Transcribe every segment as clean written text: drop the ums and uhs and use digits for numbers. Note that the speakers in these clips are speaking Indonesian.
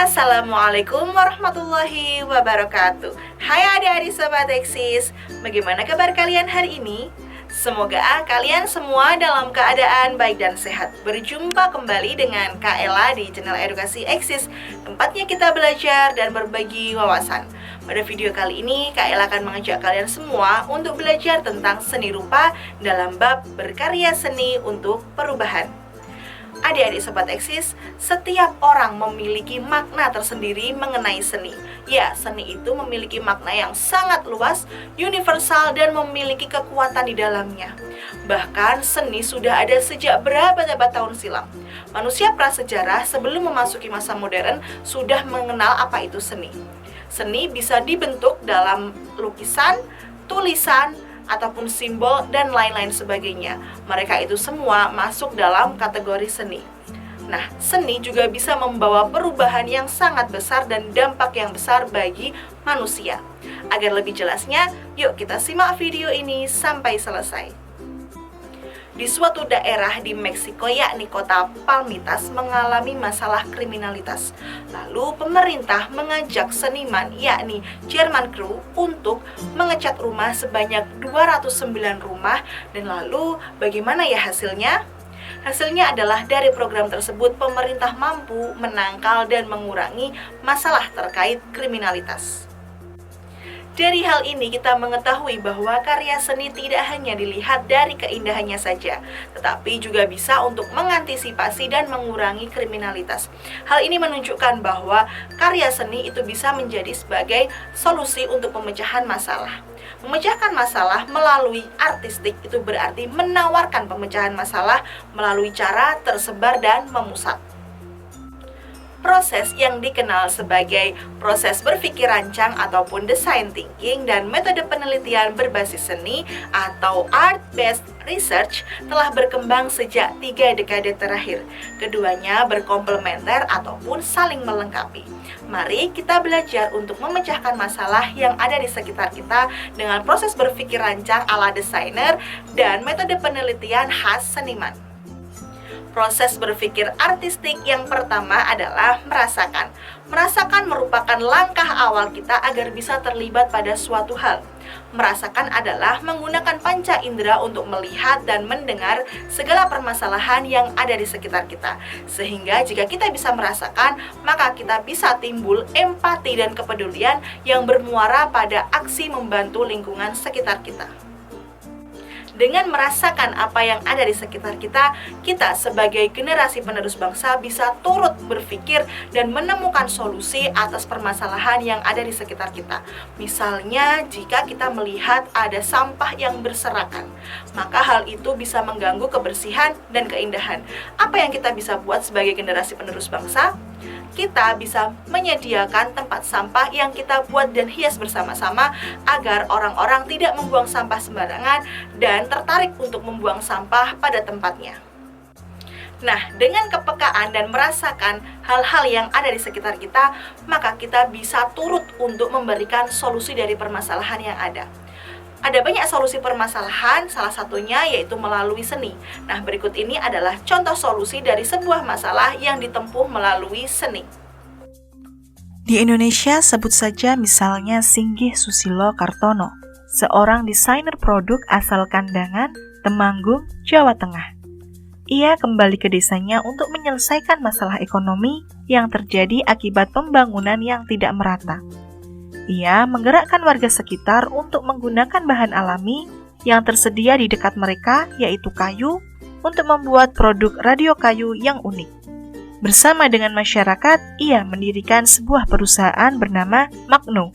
Assalamualaikum warahmatullahi wabarakatuh. Hai adik-adik Sobat Eksis, bagaimana kabar kalian hari ini? Semoga kalian semua dalam keadaan baik dan sehat. Berjumpa kembali dengan Kak Ella di channel Edukasi Eksis, tempatnya kita belajar dan berbagi wawasan. Pada video kali ini, Kak Ella akan mengajak kalian semua untuk belajar tentang seni rupa dalam bab berkarya seni untuk perubahan. Adik-adik Sobat Eksis, setiap orang memiliki makna tersendiri mengenai seni. Ya, seni itu memiliki makna yang sangat luas, universal, dan memiliki kekuatan di dalamnya. Bahkan seni sudah ada sejak berabad-abad tahun silam. Manusia prasejarah sebelum memasuki masa modern sudah mengenal apa itu seni. Seni bisa dibentuk dalam lukisan, tulisan, ataupun simbol dan lain-lain sebagainya. Mereka itu semua masuk dalam kategori seni. Nah, seni juga bisa membawa perubahan yang sangat besar dan dampak yang besar bagi manusia. Agar lebih jelasnya, yuk kita simak video ini sampai selesai. Di suatu daerah di Meksiko, yakni kota Palmitas, mengalami masalah kriminalitas. Lalu pemerintah mengajak seniman, yakni German Crew, untuk mengecat rumah sebanyak 209 rumah. Dan lalu bagaimana ya hasilnya? Hasilnya adalah dari program tersebut pemerintah mampu menangkal dan mengurangi masalah terkait kriminalitas. Dari hal ini kita mengetahui bahwa karya seni tidak hanya dilihat dari keindahannya saja, tetapi juga bisa untuk mengantisipasi dan mengurangi kriminalitas. Hal ini menunjukkan bahwa karya seni itu bisa menjadi sebagai solusi untuk pemecahan masalah. Memecahkan masalah melalui artistik itu berarti menawarkan pemecahan masalah melalui cara tersebar dan memusat. Proses yang dikenal sebagai proses berpikir rancang ataupun design thinking dan metode penelitian berbasis seni atau art-based research telah berkembang sejak 3 dekade terakhir. Keduanya berkomplementer ataupun saling melengkapi. Mari kita belajar untuk memecahkan masalah yang ada di sekitar kita dengan proses berpikir rancang ala desainer dan metode penelitian khas seniman. Proses berpikir artistik yang pertama adalah merasakan. Merasakan merupakan langkah awal kita agar bisa terlibat pada suatu hal. Merasakan adalah menggunakan panca indera untuk melihat dan mendengar segala permasalahan yang ada di sekitar kita. Sehingga jika kita bisa merasakan, maka kita bisa timbul empati dan kepedulian yang bermuara pada aksi membantu lingkungan sekitar kita. Dengan merasakan apa yang ada di sekitar kita, kita sebagai generasi penerus bangsa bisa turut berpikir dan menemukan solusi atas permasalahan yang ada di sekitar kita. Misalnya, jika kita melihat ada sampah yang berserakan, maka hal itu bisa mengganggu kebersihan dan keindahan. Apa yang kita bisa buat sebagai generasi penerus bangsa? Kita bisa menyediakan tempat sampah yang kita buat dan hias bersama-sama agar orang-orang tidak membuang sampah sembarangan dan tertarik untuk membuang sampah pada tempatnya. Nah, dengan kepekaan dan merasakan hal-hal yang ada di sekitar kita, maka kita bisa turut untuk memberikan solusi dari permasalahan yang ada. Ada banyak solusi permasalahan, salah satunya yaitu melalui seni. Nah, berikut ini adalah contoh solusi dari sebuah masalah yang ditempuh melalui seni. Di Indonesia, sebut saja misalnya Singgih Susilo Kartono, seorang desainer produk asal Kandangan, Temanggung, Jawa Tengah. Ia kembali ke desanya untuk menyelesaikan masalah ekonomi yang terjadi akibat pembangunan yang tidak merata. Ia menggerakkan warga sekitar untuk menggunakan bahan alami yang tersedia di dekat mereka, yaitu kayu, untuk membuat produk radio kayu yang unik. Bersama dengan masyarakat, ia mendirikan sebuah perusahaan bernama Magno,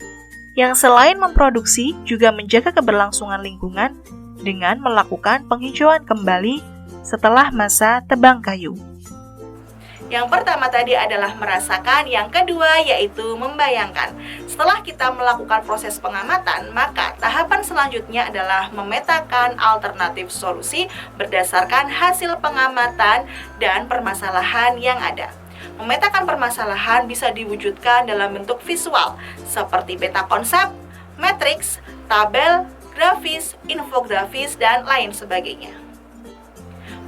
yang selain memproduksi juga menjaga keberlangsungan lingkungan dengan melakukan penghijauan kembali setelah masa tebang kayu. Yang pertama tadi adalah merasakan, yang kedua yaitu membayangkan. Setelah kita melakukan proses pengamatan, maka tahapan selanjutnya adalah memetakan alternatif solusi berdasarkan hasil pengamatan dan permasalahan yang ada. Memetakan permasalahan bisa diwujudkan dalam bentuk visual seperti peta konsep, matriks, tabel, grafis, infografis, dan lain sebagainya.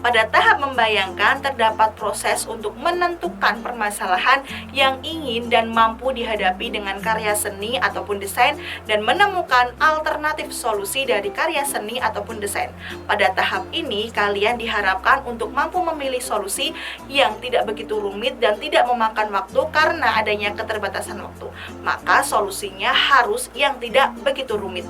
Pada tahap membayangkan terdapat proses untuk menentukan permasalahan yang ingin dan mampu dihadapi dengan karya seni ataupun desain dan menemukan alternatif solusi dari karya seni ataupun desain. Pada tahap ini kalian diharapkan untuk mampu memilih solusi yang tidak begitu rumit dan tidak memakan waktu karena adanya keterbatasan waktu. Maka solusinya harus yang tidak begitu rumit.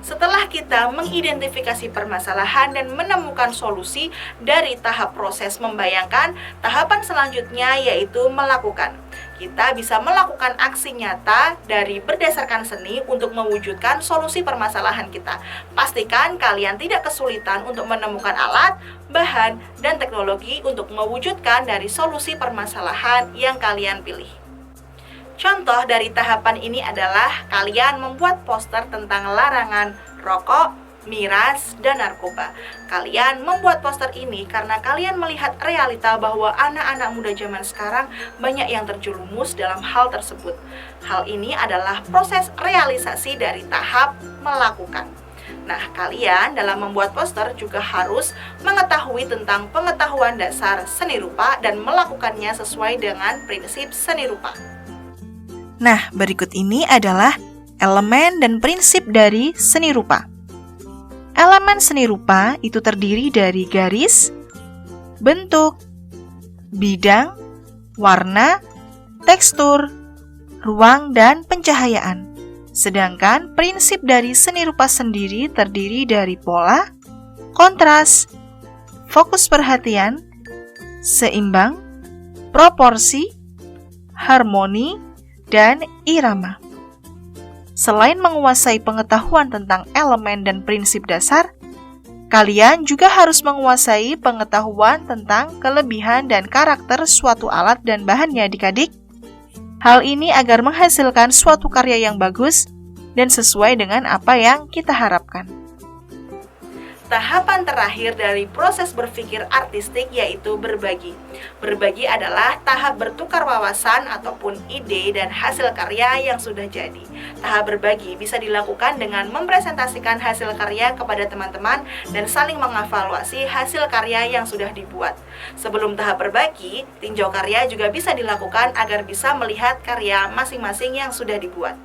Setelah kita mengidentifikasi permasalahan dan menemukan solusi dari tahap proses membayangkan, tahapan selanjutnya yaitu melakukan. Kita bisa melakukan aksi nyata dari berdasarkan seni untuk mewujudkan solusi permasalahan kita. Pastikan kalian tidak kesulitan untuk menemukan alat, bahan, dan teknologi untuk mewujudkan dari solusi permasalahan yang kalian pilih. Contoh dari tahapan ini adalah kalian membuat poster tentang larangan rokok, miras, dan narkoba. Kalian membuat poster ini karena kalian melihat realita bahwa anak-anak muda zaman sekarang banyak yang terjerumus dalam hal tersebut. Hal ini adalah proses realisasi dari tahap melakukan. Nah, kalian dalam membuat poster juga harus mengetahui tentang pengetahuan dasar seni rupa dan melakukannya sesuai dengan prinsip seni rupa. Nah, berikut ini adalah elemen dan prinsip dari seni rupa. Elemen seni rupa itu terdiri dari garis, bentuk, bidang, warna, tekstur, ruang, dan pencahayaan. Sedangkan prinsip dari seni rupa sendiri terdiri dari pola, kontras, fokus perhatian, seimbang, proporsi, harmoni, dan irama. Selain menguasai pengetahuan tentang elemen dan prinsip dasar, kalian juga harus menguasai pengetahuan tentang kelebihan dan karakter suatu alat dan bahannya adik-adik. Hal ini agar menghasilkan suatu karya yang bagus dan sesuai dengan apa yang kita harapkan. Tahapan terakhir dari proses berpikir artistik yaitu berbagi. Berbagi adalah tahap bertukar wawasan ataupun ide dan hasil karya yang sudah jadi. Tahap berbagi bisa dilakukan dengan mempresentasikan hasil karya kepada teman-teman dan saling mengevaluasi hasil karya yang sudah dibuat. Sebelum tahap berbagi, tinjau karya juga bisa dilakukan agar bisa melihat karya masing-masing yang sudah dibuat.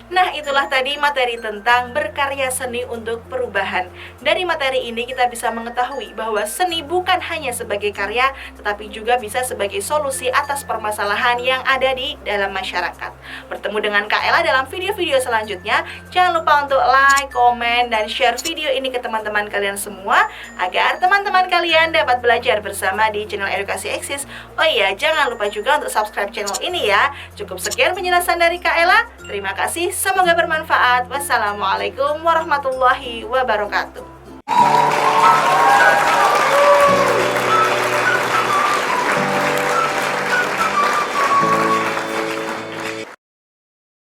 Nah, itulah tadi materi tentang berkarya seni untuk perubahan. Dari materi ini kita bisa mengetahui bahwa seni bukan hanya sebagai karya, tetapi juga bisa sebagai solusi atas permasalahan yang ada di dalam masyarakat. Bertemu dengan Kak Ella dalam video-video selanjutnya. Jangan lupa untuk like, komen, dan share video ini ke teman-teman kalian semua, agar teman-teman kalian dapat belajar bersama di channel Edukasi Eksis. Oh iya, jangan lupa juga untuk subscribe channel ini ya. Cukup sekian penjelasan dari Kak Ella. Terima kasih. Semoga bermanfaat. Wassalamualaikum warahmatullahi wabarakatuh.